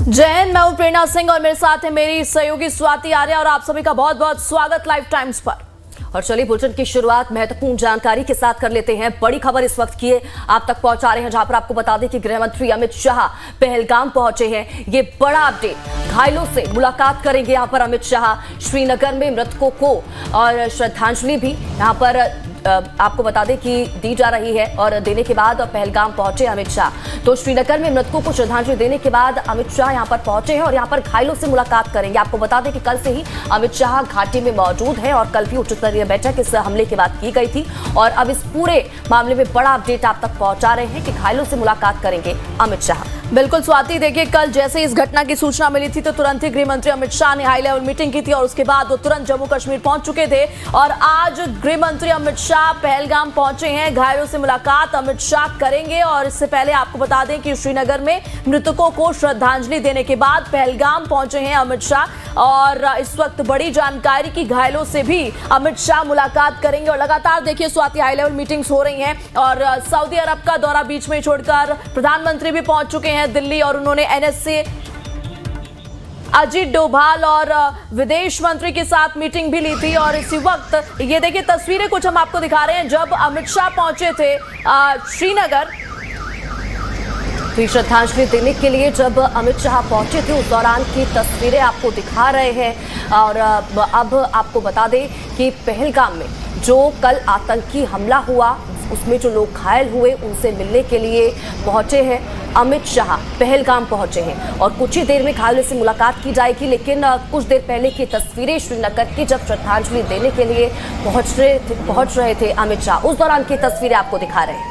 जय हिंद, मैं हूं प्रेरणा सिंह और मेरे साथ है मेरी सहयोगी स्वाति आर्या और आप सभी का बहुत बहुत स्वागत लाइव टाइम्स पर। और चलिए बुलेटिन की शुरुआत महत्वपूर्ण जानकारी के साथ कर लेते हैं। बड़ी खबर इस वक्त की आप तक पहुंचा रहे हैं, जहां पर आपको बता दें कि गृह मंत्री अमित शाह पहलगाम पहुंचे हैं। ये बड़ा अपडेट, घायलों से मुलाकात करेंगे यहां पर अमित शाह। श्रीनगर में मृतकों को और श्रद्धांजलि भी यहां पर आपको बता दें कि दी जा रही है और देने के बाद पहलगाम पहुंचे अमित शाह। तो श्रीनगर में मृतकों को श्रद्धांजलि देने के बाद अमित शाह यहां पर पहुंचे हैं और यहां पर घायलों से मुलाकात करेंगे। आपको बता दें कि कल से ही अमित शाह घाटी में मौजूद हैं और कल भी उच्च स्तरीय बैठक इस हमले के बाद की गई थी और अब इस पूरे मामले में बड़ा अपडेट आप तक पहुंचा रहे हैं कि घायलों से मुलाकात करेंगे अमित शाह। बिल्कुल स्वाति, देखिए कल जैसे इस घटना की सूचना मिली थी तो तुरंत ही गृह मंत्री अमित शाह ने हाई लेवल मीटिंग की थी और उसके बाद वो तुरंत जम्मू कश्मीर पहुंच चुके थे और आज गृह मंत्री अमित शाह पहलगाम पहुंचे हैं। घायलों से मुलाकात अमित शाह करेंगे और इससे पहले आपको बता दें कि श्रीनगर में मृतकों को श्रद्धांजलि देने के बाद पहलगाम पहुंचे हैं अमित शाह और इस वक्त बड़ी जानकारी की घायलों से भी अमित शाह मुलाकात करेंगे। और लगातार देखिए स्वाति, हाई लेवल मीटिंग्स हो रही हैं और सऊदी अरब का दौरा बीच में छोड़कर प्रधानमंत्री भी पहुंच चुके हैं दिल्ली और उन्होंने एनएसए अजीत डोभाल और विदेश मंत्री के साथ मीटिंग भी ली थी। और इसी वक्त ये देखिए तस्वीरें कुछ हम आपको दिखा रहे हैं जब अमित शाह पहुंचे थे श्रीनगर। तो श्रद्धांजलि देने के लिए जब अमित शाह पहुंचे थे उस दौरान की तस्वीरें आपको दिखा रहे हैं। और अब आपको बता दें कि पहलगाम में जो कल आतंकी हमला हुआ उसमें जो लोग घायल हुए उनसे मिलने के लिए पहुंचे हैं अमित शाह, पहलगाम पहुंचे हैं और कुछ ही देर में घायलों से मुलाकात की जाएगी। लेकिन कुछ देर पहले की तस्वीरें श्रीनगर की, जब श्रद्धांजलि देने के लिए पहुंच रहे थे अमित शाह, उस दौरान की तस्वीरें आपको दिखा रहे हैं।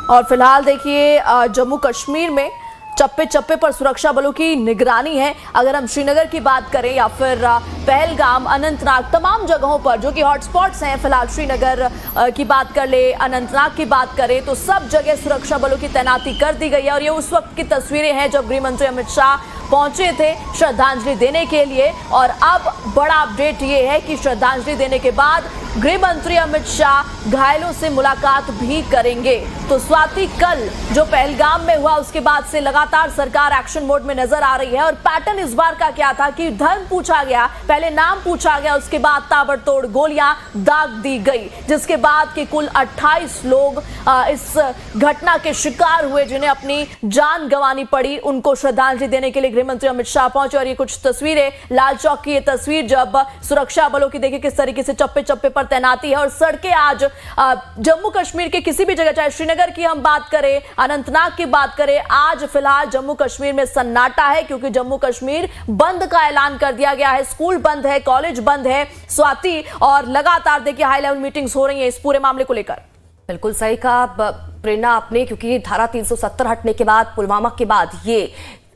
और फिलहाल देखिए जम्मू कश्मीर में चप्पे चप्पे पर सुरक्षा बलों की निगरानी है। अगर हम श्रीनगर की बात करें या फिर पहलगाम, अनंतनाग, तमाम जगहों पर जो कि हॉटस्पॉट्स हैं, फिलहाल श्रीनगर की बात कर ले, अनंतनाग की बात करें तो सब जगह सुरक्षा बलों की तैनाती कर दी गई है। और ये उस वक्त की तस्वीरें हैं जब गृह मंत्री अमित शाह पहुंचे थे श्रद्धांजलि देने के लिए। और अब बड़ा अपडेट ये है कि श्रद्धांजलि देने के बाद गृह मंत्री अमित शाह घायलों से मुलाकात भी करेंगे। तो स्वाति, कल जो पहलगाम में हुआ उसके बाद से लगातार सरकार एक्शन मोड में नजर आ रही है और पैटर्न इस बार का क्या था कि धर्म पूछा गया, पहले नाम पूछा गया, उसके बाद ताबड़तोड़ गोलियां दाग दी गई, जिसके बाद के कुल 28 लोग इस घटना के शिकार हुए जिन्हें अपनी जान गंवानी पड़ी। उनको श्रद्धांजलि देने के लिए गृह मंत्री अमित शाह पहुंचे और ये कुछ तस्वीरें, लाल चौक की ये तस्वीर जब सुरक्षा बलों की देखिए किस तरीके से चप्पे चप्पे पर तैनाती है। और सड़कें आज जम्मू कश्मीर के किसी भी जगह, चाहे श्रीनगर की हम बात करें, अनंतनाग की बात करें, आज फिलहाल जम्मू कश्मीर में सन्नाटा है क्योंकि जम्मू कश्मीर बंद का ऐलान कर दिया गया है। स्कूल बंद है, कॉलेज बंद है स्वाति, और लगातार देखिए हाई लेवल मीटिंग्स हो रही हैं इस पूरे मामले को लेकर। बिल्कुल सही कहा प्रेरणा आपने, क्योंकि धारा 370 हटने के बाद, पुलवामा के बाद ये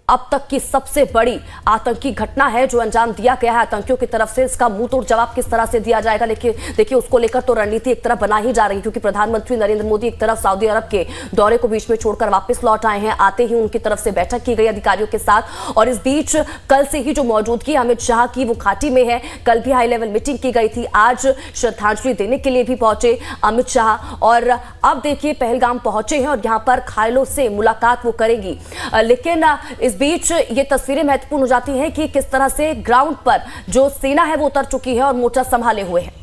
अब तक की सबसे बड़ी आतंकी घटना है जो अंजाम दिया गया है आतंकियों की तरफ से। इसका मुंह तोड़ जवाब किस तरह से दिया जाएगा, लेकिन देखिए उसको लेकर तो रणनीति एक तरफ बना ही जा रही है क्योंकि प्रधानमंत्री नरेंद्र मोदी एक तरफ सऊदी अरब के दौरे को बीच में छोड़कर वापस लौट आए हैं। आते ही उनकी तरफ से बैठक की गई अधिकारियों के साथ और इस बीच कल से ही जो मौजूदगी अमित शाह की वो घाटी में है। कल भी हाई लेवल मीटिंग की गई थी, आज श्रद्धांजलि देने के लिए भी पहुंचे अमित शाह और अब देखिए पहलगाम पहुंचे हैं और यहाँ पर घायलों से मुलाकात वो करेंगी। लेकिन इस बीच ये तस्वीरें महत्वपूर्ण हो जाती हैं कि किस तरह से ग्राउंड पर जो सेना है वो उतर चुकी है और मोर्चा संभाले हुए है।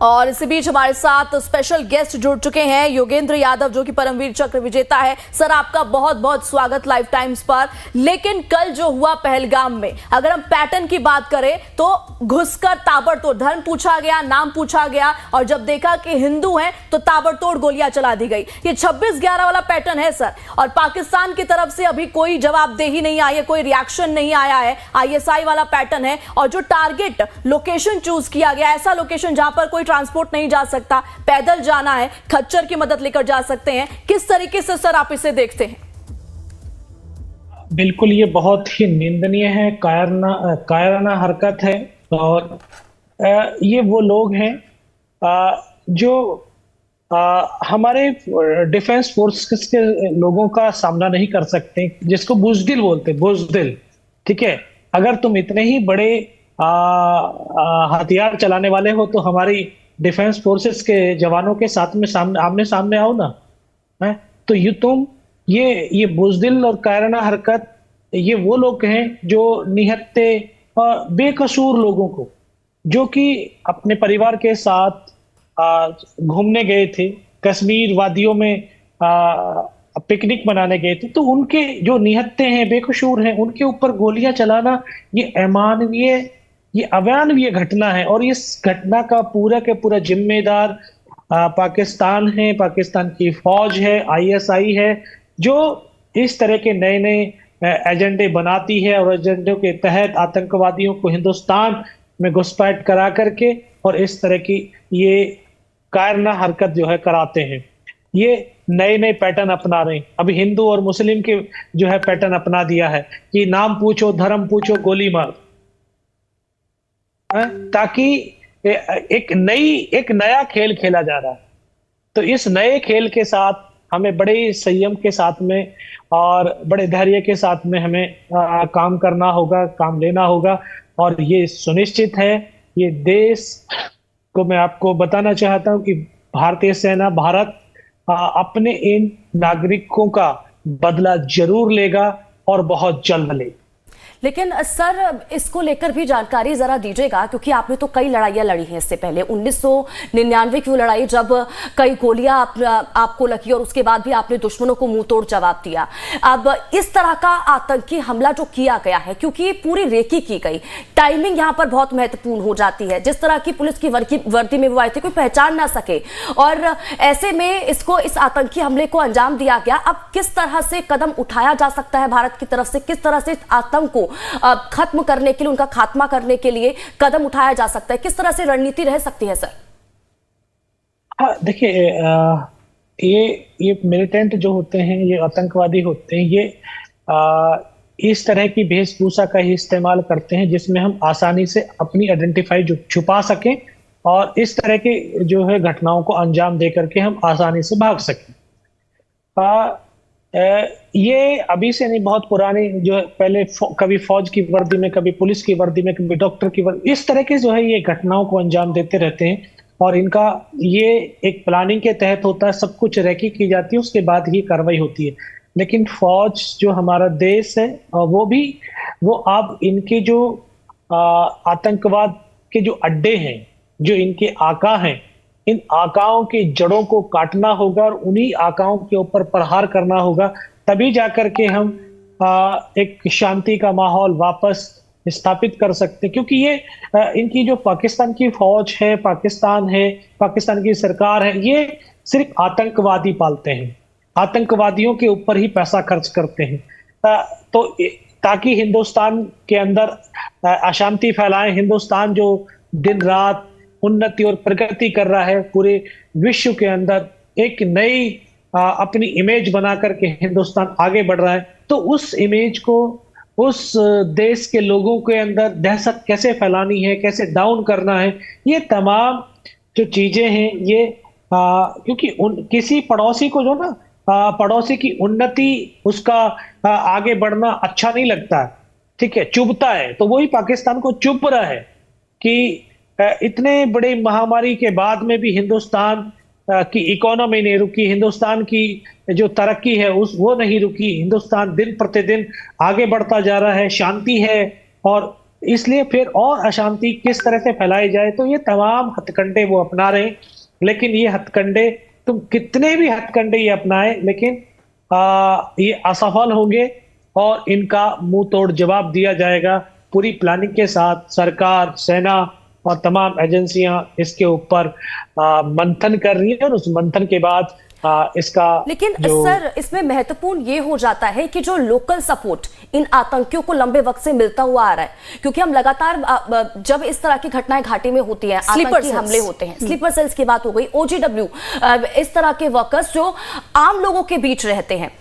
और इसी बीच हमारे साथ स्पेशल गेस्ट जुड़ चुके हैं योगेंद्र यादव जो कि परमवीर चक्र विजेता है। सर, आपका बहुत बहुत स्वागत लाइव टाइम्स पर। लेकिन कल जो हुआ पहलगाम में, अगर हम पैटर्न की बात करें तो घुसकर ताबड़तोड़ धर्म पूछा गया, नाम पूछा गया और जब देखा कि हिंदू हैं तो ताबड़तोड़ गोलियां चला दी गई। ये 26/11 वाला पैटर्न है सर, और पाकिस्तान की तरफ से अभी कोई जवाबदेही नहीं आई है, कोई रिएक्शन नहीं आया है। आईएसआई वाला पैटर्न है और जो टारगेट लोकेशन चूज किया गया, ऐसा लोकेशन जहां पर कोई ट्रांसपोर्ट नहीं जा सकता, पैदल जाना है, खच्चर की मदद लेकर जा सकते हैं। किस तरीके से सर आप इसे देखते हैं? बिल्कुल, ये बहुत ही निंदनीय है, कायराना हरकत है और ये वो लोग हैं जो हमारे डिफेंस फोर्सेस के लोगों का सामना नहीं कर सकते, जिसको बुजदिल बोलते, बुजदिल, ठीक है। अगर तुम इतने ही बड़े हथियार चलाने वाले हो तो हमारी डिफेंस फोर्सेस के जवानों के साथ में आमने सामने आओ ना। है तो ये बुजदिल और कायराना हरकत, ये वो लोग हैं जो निहत्थे और बेकसूर लोगों को, जो कि अपने परिवार के साथ घूमने गए थे, कश्मीर वादियों में पिकनिक मनाने गए थे, तो उनके जो निहत्थे हैं, बेकसूर हैं, उनके ऊपर गोलियां चलाना ये अमानवीय, ये अमानवीय घटना है। और इस घटना का पूरा के पूरा जिम्मेदार पाकिस्तान है, पाकिस्तान की फौज है, आईएसआई है, जो इस तरह के नए नए एजेंडे बनाती है और एजेंडों के तहत आतंकवादियों को हिंदुस्तान में घुसपैठ करा करके और इस तरह की ये कायराना हरकत जो है कराते हैं। ये नए नए पैटर्न अपना रहे हैं। अभी हिंदू और मुस्लिम के जो है पैटर्न अपना दिया है कि नाम पूछो, धर्म पूछो, गोली मार, ताकि एक नया खेल खेला जा रहा है। तो इस नए खेल के साथ हमें बड़े संयम के साथ में और बड़े धैर्य के साथ में हमें काम करना होगा, काम लेना होगा। और ये सुनिश्चित है, ये देश को मैं आपको बताना चाहता हूं कि भारतीय सेना, भारत अपने इन नागरिकों का बदला जरूर लेगा और बहुत जल्द लेगा। लेकिन सर, इसको लेकर भी जानकारी जरा दीजिएगा, क्योंकि आपने तो कई लड़ाइयां लड़ी हैं इससे पहले। 1999 की वो लड़ाई जब कई गोलियां आपको लगी और उसके बाद भी आपने दुश्मनों को मुंह तोड़ जवाब दिया। अब इस तरह का आतंकी हमला जो किया गया है, क्योंकि पूरी रेकी की गई, टाइमिंग यहां पर बहुत महत्वपूर्ण हो जाती है। जिस तरह की पुलिस की वर्दी में वो आए थे, कोई पहचान ना सके, और ऐसे में इस आतंकी हमले को अंजाम दिया गया। अब किस तरह से कदम उठाया जा सकता है भारत की तरफ से, किस तरह से आतंक को खत्म करने के लिए, उनका खात्मा करने के लिए कदम उठाया जा सकता है, किस तरह से रणनीति रह सकती है सर? हाँ, देखिए, ये मिलिटेंट जो होते हैं, ये आतंकवादी होते हैं, ये इस तरह की वेशभूषा का ही इस्तेमाल करते हैं जिसमें हम आसानी से अपनी आइडेंटिफाई छुपा सकें और इस तरह के जो है घटनाओं को अंजाम दे करके हम आसानी से भाग सकें। ये अभी से नहीं, बहुत पुरानी जो है, पहले कभी फौज की वर्दी में, कभी पुलिस की वर्दी में, कभी डॉक्टर की वर्दी, इस तरह के जो है ये घटनाओं को अंजाम देते रहते हैं। और इनका ये एक प्लानिंग के तहत होता है, सब कुछ रेकी की जाती है, उसके बाद ही कार्रवाई होती है। लेकिन फौज जो हमारा देश है, वो अब इनके जो आतंकवाद के जो अड्डे हैं, जो इनके आका हैं, इन आकाओं की जड़ों को काटना होगा और उन्हीं आकाओं के ऊपर प्रहार करना होगा, तभी जाकर के हम एक शांति का माहौल वापस स्थापित कर सकते हैं। क्योंकि ये इनकी जो पाकिस्तान की फौज है, पाकिस्तान की सरकार है, ये सिर्फ आतंकवादी पालते हैं, आतंकवादियों के ऊपर ही पैसा खर्च करते हैं, तो ताकि हिंदुस्तान के अंदर अशांति फैलाएं। हिंदुस्तान जो दिन रात उन्नति और प्रगति कर रहा है, पूरे विश्व के अंदर एक नई अपनी इमेज बना करके हिंदुस्तान आगे बढ़ रहा है, तो उस इमेज को, उस देश के लोगों के अंदर दहशत कैसे फैलानी है, कैसे डाउन करना है, ये तमाम जो चीजें हैं, ये क्योंकि किसी पड़ोसी को जो ना, पड़ोसी की उन्नति, उसका आगे बढ़ना अच्छा नहीं लगता है, ठीक है, चुभता है। तो वही पाकिस्तान को चुभ रहा है कि इतने बड़े महामारी के बाद में भी हिंदुस्तान की इकोनॉमी नहीं रुकी, हिंदुस्तान की जो तरक्की है वो नहीं रुकी, हिंदुस्तान दिन प्रतिदिन आगे बढ़ता जा रहा है, शांति है, और इसलिए फिर और अशांति किस तरह से फैलाई जाए, तो ये तमाम हथकंडे वो अपना रहे हैं। लेकिन ये हथकंडे, तुम कितने भी हथकंडे ये अपनाए, लेकिन ये असफल होंगे और इनका मुंह तोड़ जवाब दिया जाएगा। पूरी प्लानिंग के साथ सरकार, सेना और तमाम एजेंसियां इसके ऊपर मंथन कर रही है और उस मंथन के बाद इसका, लेकिन सर, इसमें महत्वपूर्ण ये हो जाता है कि जो लोकल सपोर्ट इन आतंकियों को लंबे वक्त से मिलता हुआ आ रहा है, क्योंकि हम लगातार जब इस तरह की घटनाएं घाटी में होती हैं, आतंकी हमले होते हैं, स्लीपर सेल्स की बात हो गई, OGW, इस तरह के वर्कर्स जो आम लोगों के बीच रहते हैं,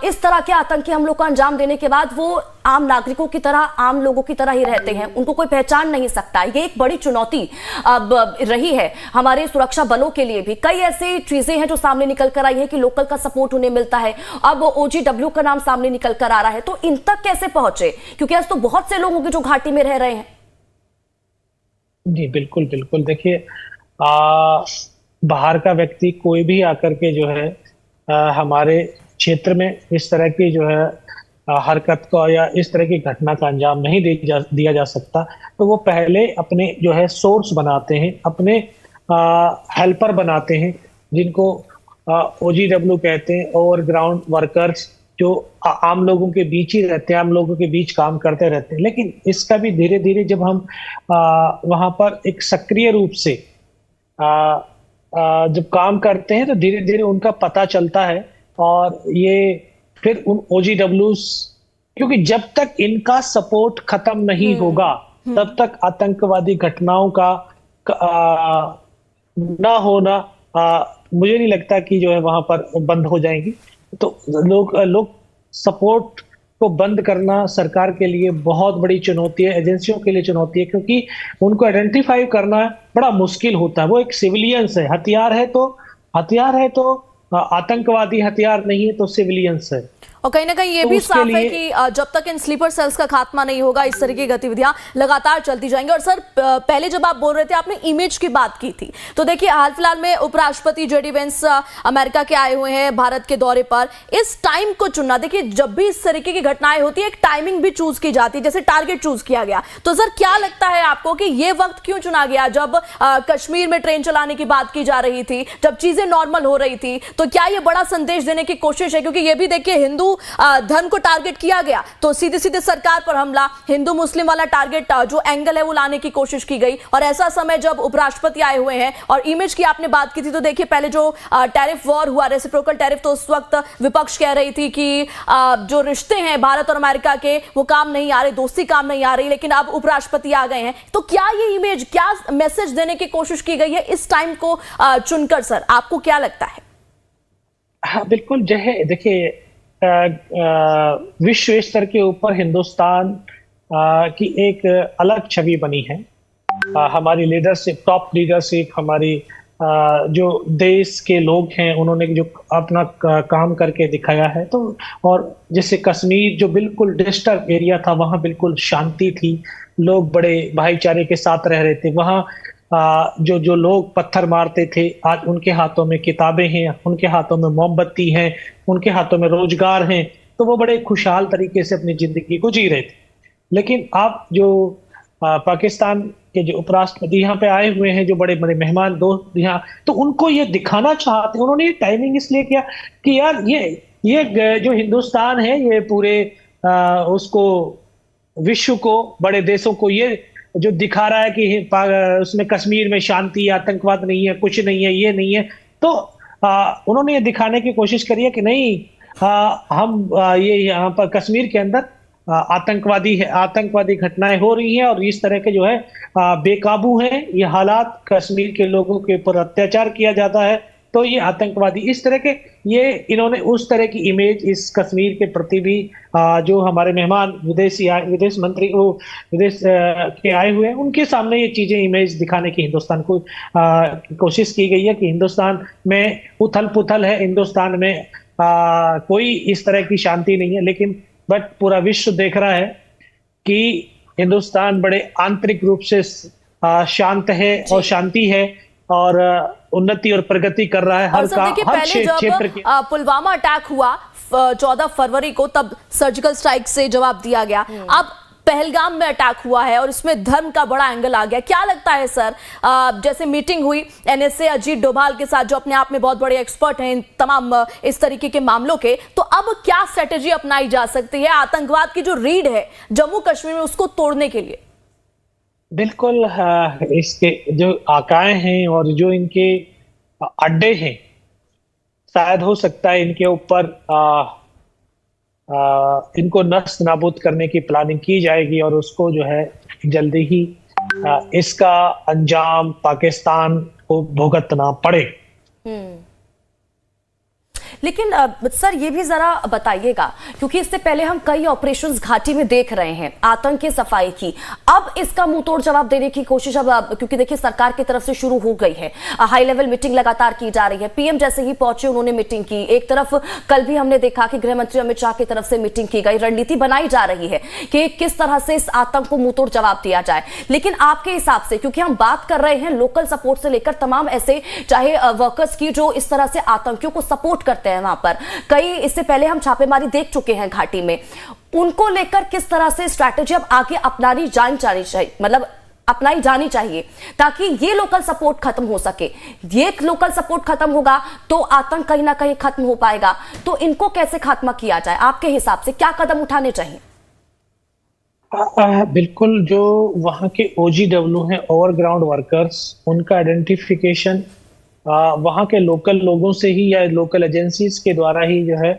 इस तरह के आतंकी हमलों को अंजाम देने के बाद वो आम नागरिकों की तरह, आम लोगों की तरह ही रहते हैं, उनको कोई पहचान नहीं सकता। ये एक बड़ी चुनौती अब रही है हमारे सुरक्षा बलों के लिए भी। कई ऐसी चीजें हैं जो सामने निकल कर आई है कि लोकल का सपोर्ट उन्हें मिलता है, अब OGW का नाम सामने निकल कर आ रहा है, तो इन तक कैसे पहुंचे? क्योंकि आज तो बहुत से लोग होंगे जो घाटी में रह रहे हैं। जी बिल्कुल बिल्कुल। देखिए, बाहर का व्यक्ति कोई भी आकर के जो है हमारे क्षेत्र में इस तरह की जो है हरकत को या इस तरह की घटना का अंजाम नहीं दिया जा सकता। तो वो पहले अपने जो है सोर्स बनाते हैं, अपने हेल्पर बनाते हैं, जिनको OGW कहते हैं, ओवर ग्राउंड वर्कर्स, जो आम लोगों के बीच ही रहते हैं, आम लोगों के बीच काम करते रहते हैं। लेकिन इसका भी धीरे धीरे जब हम वहां पर एक सक्रिय रूप से जब काम करते हैं तो धीरे धीरे उनका पता चलता है, और ये फिर उन OGWs, क्योंकि जब तक इनका सपोर्ट खत्म नहीं होगा तब तक आतंकवादी घटनाओं का ना होना मुझे नहीं लगता कि जो है वहां पर बंद हो जाएंगी। तो लोग सपोर्ट को बंद करना सरकार के लिए बहुत बड़ी चुनौती है, एजेंसियों के लिए चुनौती है, क्योंकि उनको आइडेंटिफाई करना बड़ा मुश्किल होता है। वो एक सिविलियंस है, हथियार है तो आतंकवादी, हथियार नहीं है तो सिविलियंस है। और कहीं ना कहीं ये तो भी साफ है कि जब तक इन स्लीपर सेल्स का खात्मा नहीं होगा, इस तरह की गतिविधियां लगातार चलती जाएंगी। और सर, पहले जब आप बोल रहे थे, आपने इमेज की बात की थी, तो देखिए हाल फिलहाल में उपराष्ट्रपति JD वेंस अमेरिका के आए हुए हैं भारत के दौरे पर। इस टाइम को चुनना, देखिए जब भी इस तरीके की घटनाएं होती है एक टाइमिंग भी चूज की जाती है, जैसे टारगेट चूज किया गया। तो सर क्या लगता है आपको कि ये वक्त क्यों चुना गया? जब कश्मीर में ट्रेन चलाने की बात की जा रही थी, जब चीजें नॉर्मल हो रही थी, तो क्या ये बड़ा संदेश देने की कोशिश है? क्योंकि ये भी देखिए हिंदू धर्म को टारगेट किया गया तो सीधे सीधे सरकार पर हमला, हिंदू मुस्लिम वाला टारगेट जो एंगल है वो लाने की कोशिश की गई। और ऐसा समय जब उपराष्ट्रपति आए हुए हैं, और इमेज की आपने बात की थी, तो देखिए पहले जो टैरिफ वॉर हुआ, रेसिप्रोकल टैरिफ, तो उस वक्त विपक्ष कह रही थी कि जो रिश्ते हैं भारत और अमेरिका के वो काम नहीं आ रहे, दोस्ती काम नहीं आ रही। लेकिन अब उपराष्ट्रपति आ गए हैं, तो क्या ये इमेज, क्या मैसेज देने की कोशिश की गई है इस टाइम को चुनकर? सर आपको क्या लगता है? हाँ बिल्कुल, जो है देखिए विश्व स्तर के ऊपर हिंदुस्तान की एक अलग छवि बनी है। हमारी लीडरशिप, टॉप लीडरशिप, हमारी जो देश के लोग हैं, उन्होंने जो अपना काम करके दिखाया है। तो और जैसे कश्मीर जो बिल्कुल डिस्टर्ब एरिया था, वहाँ बिल्कुल शांति थी, लोग बड़े भाईचारे के साथ रह रहे थे। वहाँ जो लोग पत्थर मारते थे, आज उनके हाथों में किताबें हैं, उनके हाथों में मोमबत्ती है, उनके हाथों में रोजगार हैं, तो वो बड़े खुशहाल तरीके से अपनी जिंदगी को जी रहे थे। लेकिन अब जो पाकिस्तान के जो उपराष्ट्रपति यहाँ पे आए हुए हैं, जो बड़े बड़े मेहमान दोस्त यहाँ, तो उनको ये दिखाना चाहते हैं, उन्होंने ये टाइमिंग इसलिए किया कि यार ये जो हिंदुस्तान है, ये पूरे उसको, विश्व को, बड़े देशों को ये जो दिखा रहा है कि उसमें कश्मीर में शांति, आतंकवाद नहीं है, कुछ नहीं है, ये नहीं है। तो उन्होंने ये दिखाने की कोशिश करी है कि नहीं, हम ये यहाँ पर कश्मीर के अंदर आतंकवादी घटनाएं हो रही हैं, और इस तरह के जो है बेकाबू हैं ये हालात, कश्मीर के लोगों के ऊपर अत्याचार किया जाता है, तो ये आतंकवादी, इस तरह के, ये इन्होंने उस तरह की इमेज इस कश्मीर के प्रति भी जो हमारे मेहमान विदेश मंत्री वो विदेश के आए हुए हैं, उनके सामने ये चीजें, इमेज दिखाने की हिंदुस्तान को कोशिश की गई है कि हिंदुस्तान में उथल पुथल है, हिंदुस्तान में कोई इस तरह की शांति नहीं है। लेकिन बट पूरा विश्व देख रहा है कि हिंदुस्तान बड़े आंतरिक रूप से शांत है और शांति है, और उन्नति और प्रगति कर रहा है। और देखिए पहले जब पुलवामा अटैक हुआ 14 फरवरी को, तब सर्जिकल स्ट्राइक से जवाब दिया गया। अब पहलगाम में अटैक हुआ है और इसमें धर्म का बड़ा एंगल आ गया। क्या लगता है सर, जैसे मीटिंग हुई NSA अजीत डोभाल के साथ, जो अपने आप में बहुत बड़े एक्सपर्ट हैं इन तमाम इस तरीके के मामलों के, तो अब क्या स्ट्रेटेजी अपनाई जा सकती है आतंकवाद की जो रीढ़ है जम्मू कश्मीर में, उसको तोड़ने के लिए? बिल्कुल, इसके जो आकाएं हैं और जो इनके अड्डे हैं, शायद हो सकता है इनके ऊपर इनको नष्ट नाबूद करने की प्लानिंग की जाएगी, और उसको जो है जल्दी ही इसका अंजाम पाकिस्तान को भुगतना पड़े। लेकिन सर ये भी जरा बताइएगा, क्योंकि इससे पहले हम कई ऑपरेशंस घाटी में देख रहे हैं आतंक की सफाई की, अब इसका मुंह तोड़ जवाब देने की कोशिश अब क्योंकि देखिए सरकार की तरफ से शुरू हो गई है, हाई लेवल मीटिंग लगातार की जा रही है, पीएम जैसे ही पहुंचे उन्होंने मीटिंग की, एक तरफ कल भी हमने देखा कि गृह मंत्री अमित शाह की तरफ से मीटिंग की गई, रणनीति बनाई जा रही है कि किस तरह से इस आतंक को मुंह तोड़ जवाब दिया जाए। लेकिन आपके हिसाब से, क्योंकि हम बात कर रहे हैं लोकल सपोर्ट से लेकर तमाम ऐसे चाहे वर्कर्स की जो इस तरह से आतंकियों को सपोर्ट करते हैं, वहां पर कई इससे पहले हम छापेमारी देख चुके हैं घाटी में, उनको लेकर किस तरह से स्ट्रैटेजी अब आगे अपनाई जानी चाहिए, मतलब अपनाई जानी चाहिए ताकि ये लोकल सपोर्ट खत्म हो सके। ये लोकल सपोर्ट खत्म होगा तो आतंक कहीं ना कहीं खत्म हो पाएगा, तो इनको कैसे खात्मा किया जाए, आपके हिसाब से क्या कदम उठाने चाहिए? बिल्कुल, जो वहाँ के OGW हैं, ओवरग्राउंड वर्कर्स, उनका आइडेंटिफिकेशन वहाँ के लोकल लोगों से ही या लोकल एजेंसीज के द्वारा ही जो है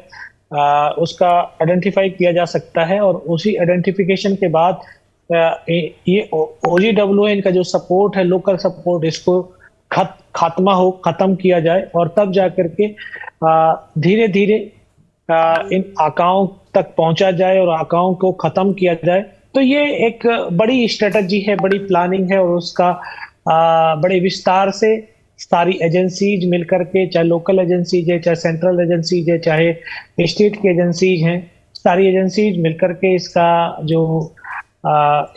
उसका आइडेंटिफाई किया जा सकता है, और उसी आइडेंटिफिकेशन के बाद ये OGW है, इनका जो सपोर्ट है, लोकल सपोर्ट, इसको खत्म किया जाए, और तब जाकर के धीरे धीरे इन आकाओं तक पहुंचा जाए और आकाओं को खत्म किया जाए। तो ये एक बड़ी स्ट्रेटजी है, बड़ी प्लानिंग है, और उसका बड़े विस्तार से सारी एजेंसीज मिलकर के, चाहे लोकल एजेंसीज है, चाहे सेंट्रल एजेंसीज है, चाहे स्टेट की एजेंसीज हैं, सारी एजेंसीज मिलकर के इसका जो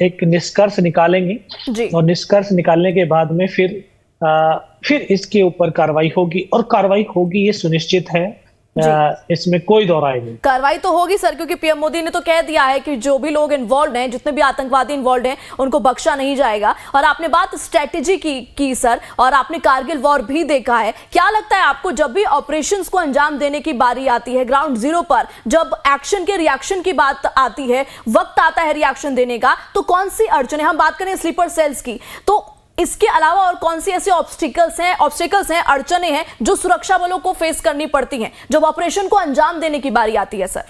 एक निष्कर्ष निकालेंगे जी। और निष्कर्ष निकालने के बाद में फिर इसके ऊपर कार्रवाई होगी, और कार्रवाई होगी ये सुनिश्चित है, इसमें कोई दो राय नहीं। कार्रवाई तो होगी सर, क्योंकि पीएम मोदी ने तो कह दिया है कि जो भी लोग इन्वॉल्व हैं, जितने भी आतंकवादी इन्वॉल्व हैं, उनको बख्शा नहीं जाएगा। और आपने बात स्ट्रेटेजी की सर, और आपने कारगिल वॉर भी देखा है, क्या लगता है आपको जब भी ऑपरेशंस को अंजाम देने की बारी आती है ग्राउंड जीरो पर, जब एक्शन के रिएक्शन की बात आती है, वक्त आता है रिएक्शन देने का, तो कौन सी अड़चने, हम बात करें स्लीपर सेल्स की, तो इसके अलावा और कौन सी ऐसे ऑब्स्टिकल्स हैं, अड़चने हैं जो सुरक्षा बलों को फेस करनी पड़ती हैं जब ऑपरेशन को अंजाम देने की बारी आती है सर?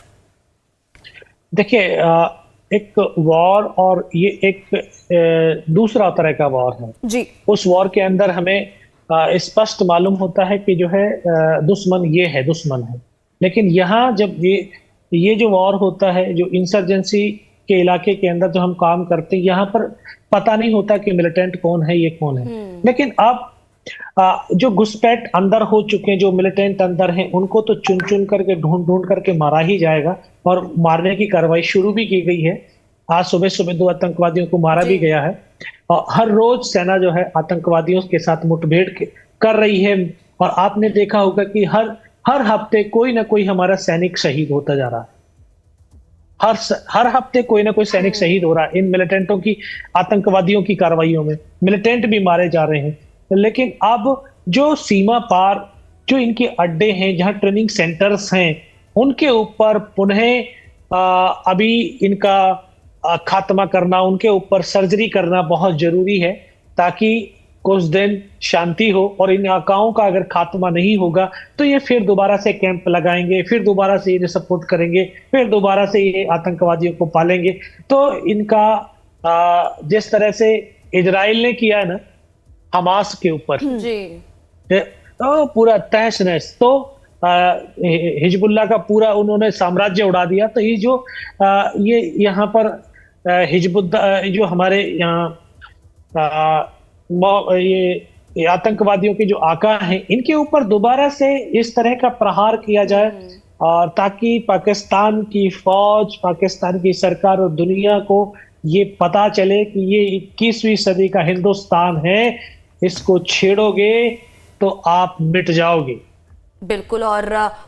देखिए, एक वॉर और ये एक दूसरा तरह का वॉर है जी। उस वॉर के अंदर हमें स्पष्ट मालूम होता है कि जो है दुश्मन है, लेकिन यहाँ जब ये जो वॉर होता है, जो इंसर्जेंसी के इलाके के अंदर जो हम काम करते हैं, यहाँ पर पता नहीं होता कि मिलिटेंट कौन है, ये कौन है। लेकिन अब जो घुसपैठ अंदर हो चुके हैं, जो मिलिटेंट अंदर हैं, उनको तो चुन चुन करके ढूंढ करके मारा ही जाएगा, और मारने की कार्रवाई शुरू भी की गई है। आज सुबह 2 आतंकवादियों को मारा भी गया है, और हर रोज सेना जो है आतंकवादियों के साथ मुठभेड़ कर रही है, और आपने देखा होगा कि हर हफ्ते कोई ना कोई हमारा सैनिक शहीद होता जा रहा है। हर हफ्ते कोई ना कोई सैनिक शहीद हो रहा है इन मिलिटेंटों की, आतंकवादियों की कार्रवाइयों में। मिलिटेंट भी मारे जा रहे हैं, लेकिन अब जो सीमा पार जो इनके अड्डे हैं, जहां ट्रेनिंग सेंटर्स हैं, उनके ऊपर पुनः अभी इनका खात्मा करना, उनके ऊपर सर्जरी करना बहुत जरूरी है, ताकि कुछ दिन शांति हो। और इन इलाकाओं का अगर खात्मा नहीं होगा तो ये फिर दोबारा से कैंप लगाएंगे, फिर दोबारा से ये सपोर्ट करेंगे, फिर दोबारा से ये आतंकवादियों को पालेंगे। तो इनका जिस तरह से इजराइल ने किया ना हमास के ऊपर जी, तो पूरा तहस नहस, तो हिजबुल्लाह का पूरा उन्होंने साम्राज्य उड़ा दिया। तो ये जो ये यहाँ पर हिजबुल्लाह जो हमारे यहाँ ये आतंकवादियों के जो आका हैं, इनके ऊपर दोबारा से इस तरह का प्रहार किया जाए, और ताकि पाकिस्तान की फौज, पाकिस्तान की सरकार और दुनिया को ये पता चले कि ये 21वीं सदी का हिंदुस्तान है, इसको छेड़ोगे तो आप मिट जाओगे। बिल्कुल, और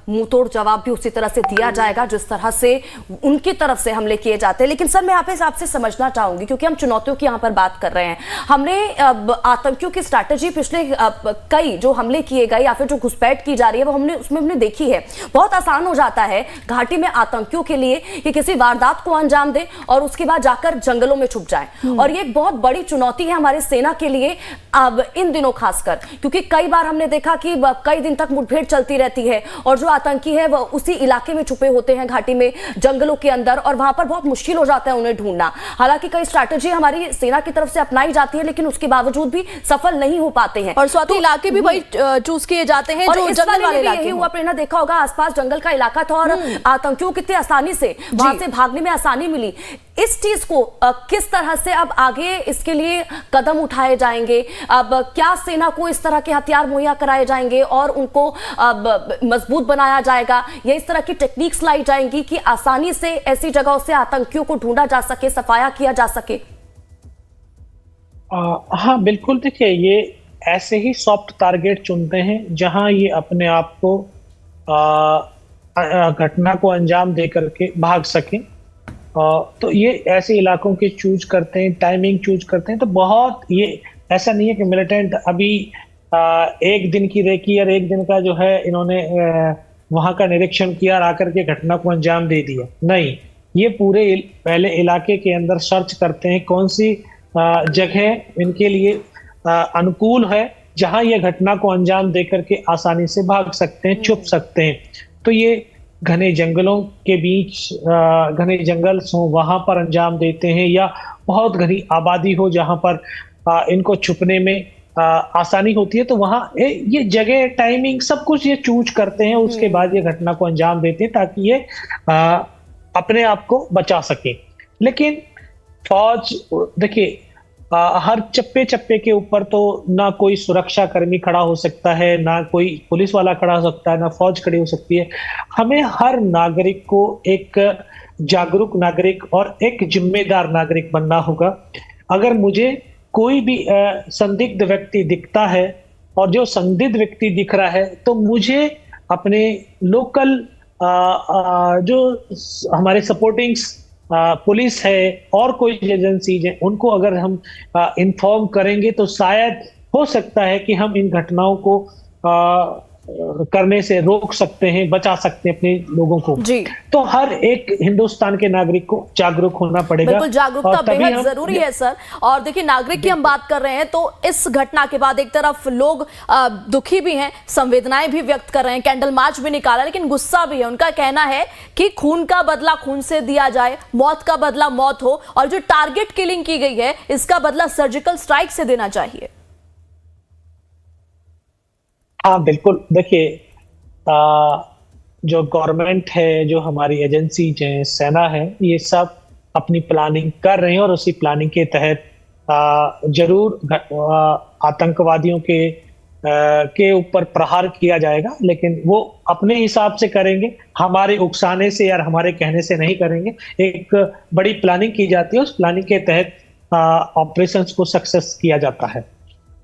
मुंह तोड़ जवाब भी उसी तरह से दिया जाएगा जिस तरह से उनकी तरफ से हमले किए जाते हैं। लेकिन सर मैं आपसे समझना चाहूंगी, क्योंकि हम चुनौतियों की यहाँ पर बात कर रहे हैं, हमने आतंकियों की स्ट्रैटेजी पिछले कई जो हमले किए गए या फिर जो घुसपैठ की जा रही है, वो हमने देखी है। बहुत आसान हो जाता है घाटी में आतंकियों के लिए कि किसी वारदात को अंजाम दे और उसके बाद जाकर जंगलों में छुप जाए, और ये एक बहुत बड़ी चुनौती है हमारी सेना के लिए। अब इन दिनों खासकर, क्योंकि कई बार हमने देखा कि कई दिन तक मुठभेड़ चलती रहती है और जो आतंकी है वह उसी इलाके में छुपे होते हैं, घाटी में, जंगलों के अंदर, और वहां पर बहुत मुश्किल हो जाता है उन्हें ढूंढना। हालांकि कई स्ट्रैटेजी हमारी सेना की तरफ से अपनाई जाती है, लेकिन उसके बावजूद भी सफल नहीं हो पाते हैं। और स्वाति, इलाके भी वही चूज किए जाते हैं जो जंगल वाले इलाके हुआ। प्रेरणा, देखा होगा आसपास जंगल का इलाका था और आतंकियों को कितनी आसानी से वहां से भागने में आसानी मिली। इस चीज को किस तरह से अब आगे इसके लिए कदम उठाए जाएंगे? अब क्या सेना को इस तरह के हथियार मुहैया कराए जाएंगे और उनको अब मजबूत बनाया जाएगा, या इस तरह की टेक्निक्स लाई जाएंगी कि आसानी से ऐसी जगहों से आतंकियों को ढूंढा जा सके, सफाया किया जा सके? हाँ बिल्कुल, देखिए ये ऐसे ही सॉफ्ट टारगेट चुनते हैं जहां ये अपने आप को घटना को अंजाम दे करके भाग सकें। तो ये ऐसे इलाकों के चूज करते हैं, टाइमिंग चूज करते हैं। तो बहुत, ये ऐसा नहीं है कि मिलिटेंट अभी एक दिन की रेकी और एक दिन का जो है इन्होंने वहां का निरीक्षण किया और आकर के घटना को अंजाम दे दिया। नहीं, ये पूरे पहले इलाके के अंदर सर्च करते हैं कौन सी जगह इनके लिए अनुकूल है, जहां ये घटना को अंजाम दे करके आसानी से भाग सकते हैं, छुप सकते हैं। तो ये घने जंगलों के बीच, घने जंगल हो वहां पर अंजाम देते हैं, या बहुत घनी आबादी हो जहां पर इनको छुपने में आसानी होती है, तो वहां ये जगह, टाइमिंग, सब कुछ ये चूज करते हैं। उसके बाद ये घटना को अंजाम देते हैं ताकि ये अपने आप को बचा सके। लेकिन फौज, देखिए, हर चप्पे चप्पे के ऊपर तो ना कोई सुरक्षा कर्मी खड़ा हो सकता है, ना कोई पुलिस वाला खड़ा हो सकता है, ना फौज खड़ी हो सकती है। हमें हर नागरिक को एक जागरूक नागरिक और एक जिम्मेदार नागरिक बनना होगा। अगर मुझे कोई भी संदिग्ध व्यक्ति दिखता है, और जो संदिग्ध व्यक्ति दिख रहा है, तो मुझे अपने लोकल जो हमारे सपोर्टिंग पुलिस है और कोई एजेंसीज हैं, उनको अगर हम इन्फॉर्म करेंगे तो शायद हो सकता है कि हम इन घटनाओं को करने से रोक सकते हैं, बचा सकते हैं अपने लोगों को जी। तो हर एक हिंदुस्तान के नागरिक को जागरूक होना पड़ेगा। बिल्कुल, जागरूकता बेहद जरूरी है सर। और देखिए, नागरिक की हम बात कर रहे हैं, तो इस घटना के बाद एक तरफ लोग दुखी भी हैं, संवेदनाएं भी व्यक्त कर रहे हैं, कैंडल मार्च भी निकाला, लेकिन गुस्सा भी है। उनका कहना है कि खून का बदला खून से दिया जाए, मौत का बदला मौत हो, और जो टारगेट किलिंग की गई है इसका बदला सर्जिकल स्ट्राइक से देना चाहिए। हाँ बिल्कुल, देखिए, जो गवर्नमेंट है, जो हमारी एजेंसी है, सेना है, ये सब अपनी प्लानिंग कर रहे हैं और उसी प्लानिंग के तहत जरूर आतंकवादियों के ऊपर प्रहार किया जाएगा, लेकिन वो अपने हिसाब से करेंगे, हमारे उकसाने से या हमारे कहने से नहीं करेंगे। एक बड़ी प्लानिंग की जाती है, उस प्लानिंग के तहत ऑपरेशंस को सक्सेस किया जाता है।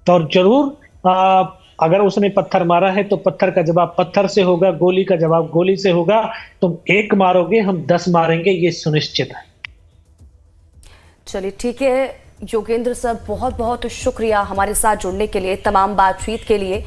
तो जरूर अगर उसने पत्थर मारा है तो पत्थर का जवाब पत्थर से होगा, गोली का जवाब गोली से होगा। तुम एक मारोगे, हम 10 मारेंगे, ये सुनिश्चित है। चलिए ठीक है योगेंद्र सर, बहुत बहुत शुक्रिया हमारे साथ जुड़ने के लिए, तमाम बातचीत के लिए।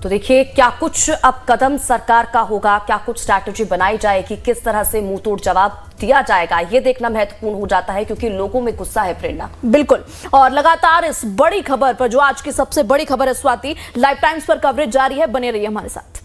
तो देखिए क्या कुछ अब कदम सरकार का होगा, क्या कुछ स्ट्रैटेजी बनाई जाएगी, किस तरह से मुंह तोड़ जवाब दिया जाएगा, ये देखना महत्वपूर्ण हो जाता है, क्योंकि लोगों में गुस्सा है। प्रेरणा, बिल्कुल, और लगातार इस बड़ी खबर पर, जो आज की सबसे बड़ी खबर है स्वाति, लाइफ टाइम्स पर कवरेज जारी है। बने रहिए हमारे साथ।